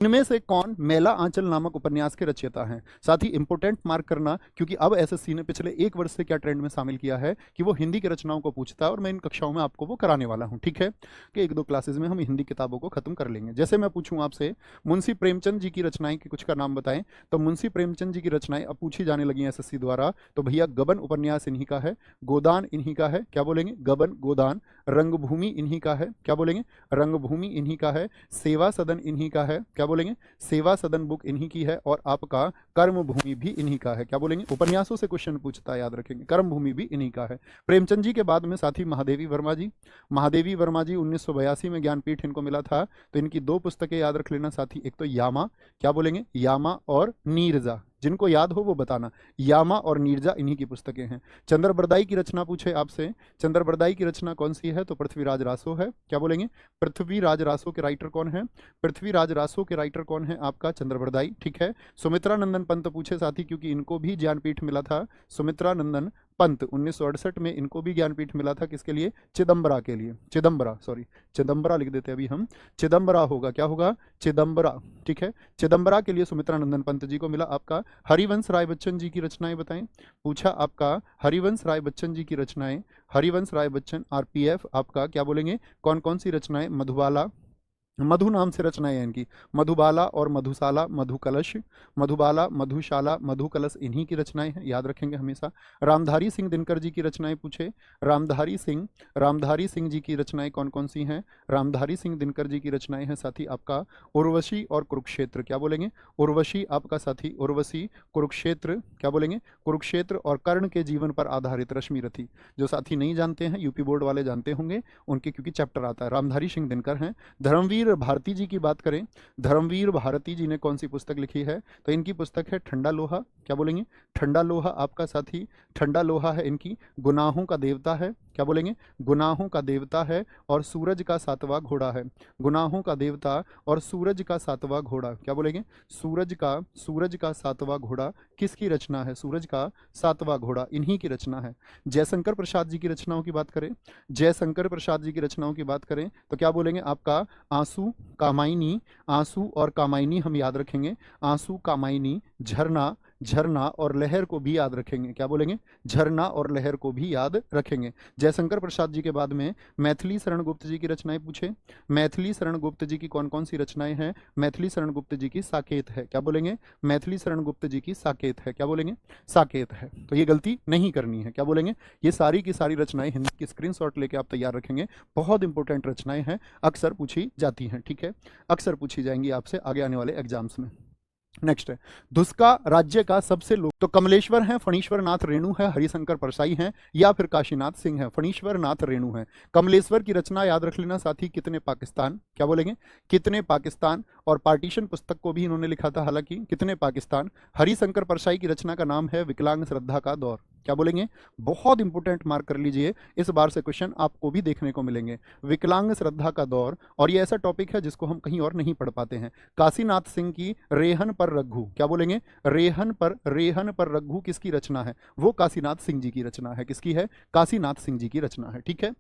इनमें से कौन मेला आंचल नामक उपन्यास के रचयिता हैं? साथ ही इंपोर्टेंट मार्क करना, क्योंकि अब एसएससी ने पिछले 1 वर्ष से क्या ट्रेंड में शामिल किया है कि वो हिंदी की रचनाओं को पूछता है, और मैं इन कक्षाओं में आपको वो कराने वाला हूं। ठीक है कि 1-2 क्लासेज में हम हिंदी किताबों को खत्म कर लेंगे। जैसे मैं पूछूं आपसे मुंशी प्रेमचंद जी की रचनाएं के कुछ का नाम बताएं, तो मुंशी प्रेमचंद जी की रचनाएं अब पूछी जाने लगी हैं एसएससी द्वारा। तो भैया गबन उपन्यास इन्हीं का है, गोदान इन्हीं का है, क्या बोलेंगे, गबन गोदान। रंगभूमि इन्हीं का है, क्या बोलेंगे, रंगभूमि इन्हीं का है। सेवा सदन इन्हीं का है, क्या बोलेंगे, सेवा सदन बुक इन्हीं की है। और आपका कर्मभूमि भी इन्हीं का है, क्या बोलेंगे, उपन्यासों से क्वेश्चन पूछता है, याद रखेंगे, कर्मभूमि भी इन्हीं का है। प्रेमचंद जी के बाद में साथी महादेवी वर्मा जी। महादेवी वर्मा जी 1982 में ज्ञानपीठ इनको मिला था। तो इनकी 2 पुस्तकें याद रख लेना साथी, एक तो यामा, क्या बोलेंगे, यामा और नीरजा। जिनको याद हो वो बताना, यामा और नीरजा इन्हीं की पुस्तकें हैं। चंद्रबरदाई की रचना पूछे आपसे, चंद्रबरदाई की रचना कौन सी है, तो पृथ्वीराज रासो है, क्या बोलेंगे, पृथ्वीराज रासो के राइटर कौन है, पृथ्वीराज रासो के राइटर कौन है, आपका चंद्रबरदाई। ठीक है। सुमित्रा नंदन पंत पूछे साथी, क्योंकि इनको भी ज्ञानपीठ मिला था, सुमित्रा नंदन पंत 1968 में इनको भी ज्ञानपीठ मिला था, किसके लिए, चिदम्बरा के लिए, चिदम्बरा, सॉरी चिदम्बरा लिख देते अभी हम, चिदम्बरा होगा, क्या होगा, चिदम्बरा। ठीक है, चिदम्बरा के लिए सुमित्रा नंदन पंत जी को मिला। आपका हरिवंश राय बच्चन जी की रचनाएं बताएं, पूछा आपका हरिवंश राय बच्चन जी की रचनाएं, हरिवंश राय बच्चन आरपीएफ, आपका क्या बोलेंगे, कौन कौन सी रचनाएं, मधुबाला, मधु नाम से रचनाएं हैं इनकी, मधुबाला और मधुशाला, मधुकलश, मधुबाला, मधुशाला, मधुकलश इन्हीं की रचनाएं हैं, याद रखेंगे हमेशा। रामधारी सिंह दिनकर जी की रचनाएं पूछे, रामधारी सिंह जी की रचनाएं कौन कौन सी हैं, रामधारी सिंह दिनकर जी की रचनाएं हैं साथी आपका उर्वशी और कुरुक्षेत्र, क्या बोलेंगे, उर्वशी आपका साथी, उर्वशी, कुरुक्षेत्र, क्या बोलेंगे, कुरुक्षेत्र और कर्ण के जीवन पर आधारित रश्मि रथी। जो साथी नहीं जानते हैं, यूपी बोर्ड वाले जानते होंगे उनके, क्योंकि चैप्टर आता है, रामधारी सिंह दिनकर हैं। धर्मवीर भारती जी की बात करें, धर्मवीर भारती जी ने कौन सी पुस्तक लिखी है, तो इनकी पुस्तक है ठंडा लोहा, क्या बोलेंगे, ठंडा लोहा आपका साथी, ठंडा लोहा है इनकी। गुनाहों का देवता है, क्या बोलेंगे, गुनाहों का देवता है और सूरज का 7वां घोड़ा है, गुनाहों का देवता और सूरज का 7वां घोड़ा, क्या बोलेंगे, सूरज का 7वां घोड़ा किसकी रचना है, सूरज का 7वां घोड़ा इन्हीं की रचना है। जयशंकर प्रसाद जी की रचनाओं की बात करें, जयशंकर प्रसाद जी की रचनाओं की बात करें तो क्या बोलेंगे, आपका आंसू, कामायनी, आंसू और कामायनी हम याद रखेंगे, आंसू, कामायनी, झरना, झरना और लहर को भी याद रखेंगे, क्या बोलेंगे, झरना और लहर को भी याद रखेंगे। जयशंकर प्रसाद जी के बाद में मैथिली शरण गुप्त जी की रचनाएं पूछे, मैथिली शरण गुप्त जी की कौन कौन सी रचनाएं हैं, मैथिली शरण गुप्त जी की साकेत है, क्या बोलेंगे, मैथिली शरण गुप्त जी की साकेत है, क्या बोलेंगे, साकेत है। तो ये गलती नहीं करनी है, क्या बोलेंगे, ये सारी की सारी रचनाएं हिंदी की स्क्रीनशॉट लेके आप तैयार रखेंगे, बहुत इंपॉर्टेंट रचनाएं हैं, अक्सर पूछी जाती हैं। ठीक है, अक्सर पूछी जाएंगी आपसे आगे आने वाले एग्जाम्स में। नेक्स्ट है, धुस्का राज्य का सबसे लोग, तो कमलेश्वर हैं, फणीश्वर नाथ रेणु है, हरिशंकर परसाई हैं, या फिर काशीनाथ सिंह है, फणीश्वर नाथ रेणु है। कमलेश्वर की रचना याद रख लेना साथी, कितने पाकिस्तान, क्या बोलेंगे, कितने पाकिस्तान, और पार्टीशन पुस्तक को भी इन्होंने लिखा था हालांकि, कितने पाकिस्तान। हरिशंकर परसाई की रचना का नाम है विकलांग श्रद्धा का दौर, क्या बोलेंगे, बहुत इंपॉर्टेंट मार्क कर लीजिए, इस बार से क्वेश्चन आपको भी देखने को मिलेंगे, विकलांग श्रद्धा का दौर। और ये ऐसा टॉपिक है जिसको हम कहीं और नहीं पढ़ पाते हैं। काशीनाथ सिंह की रेहन पर रघु, क्या बोलेंगे, रेहन पर रघु किसकी रचना है, वो काशीनाथ सिंह जी की रचना है, किसकी है, काशीनाथ सिंह जी की रचना है। ठीक है।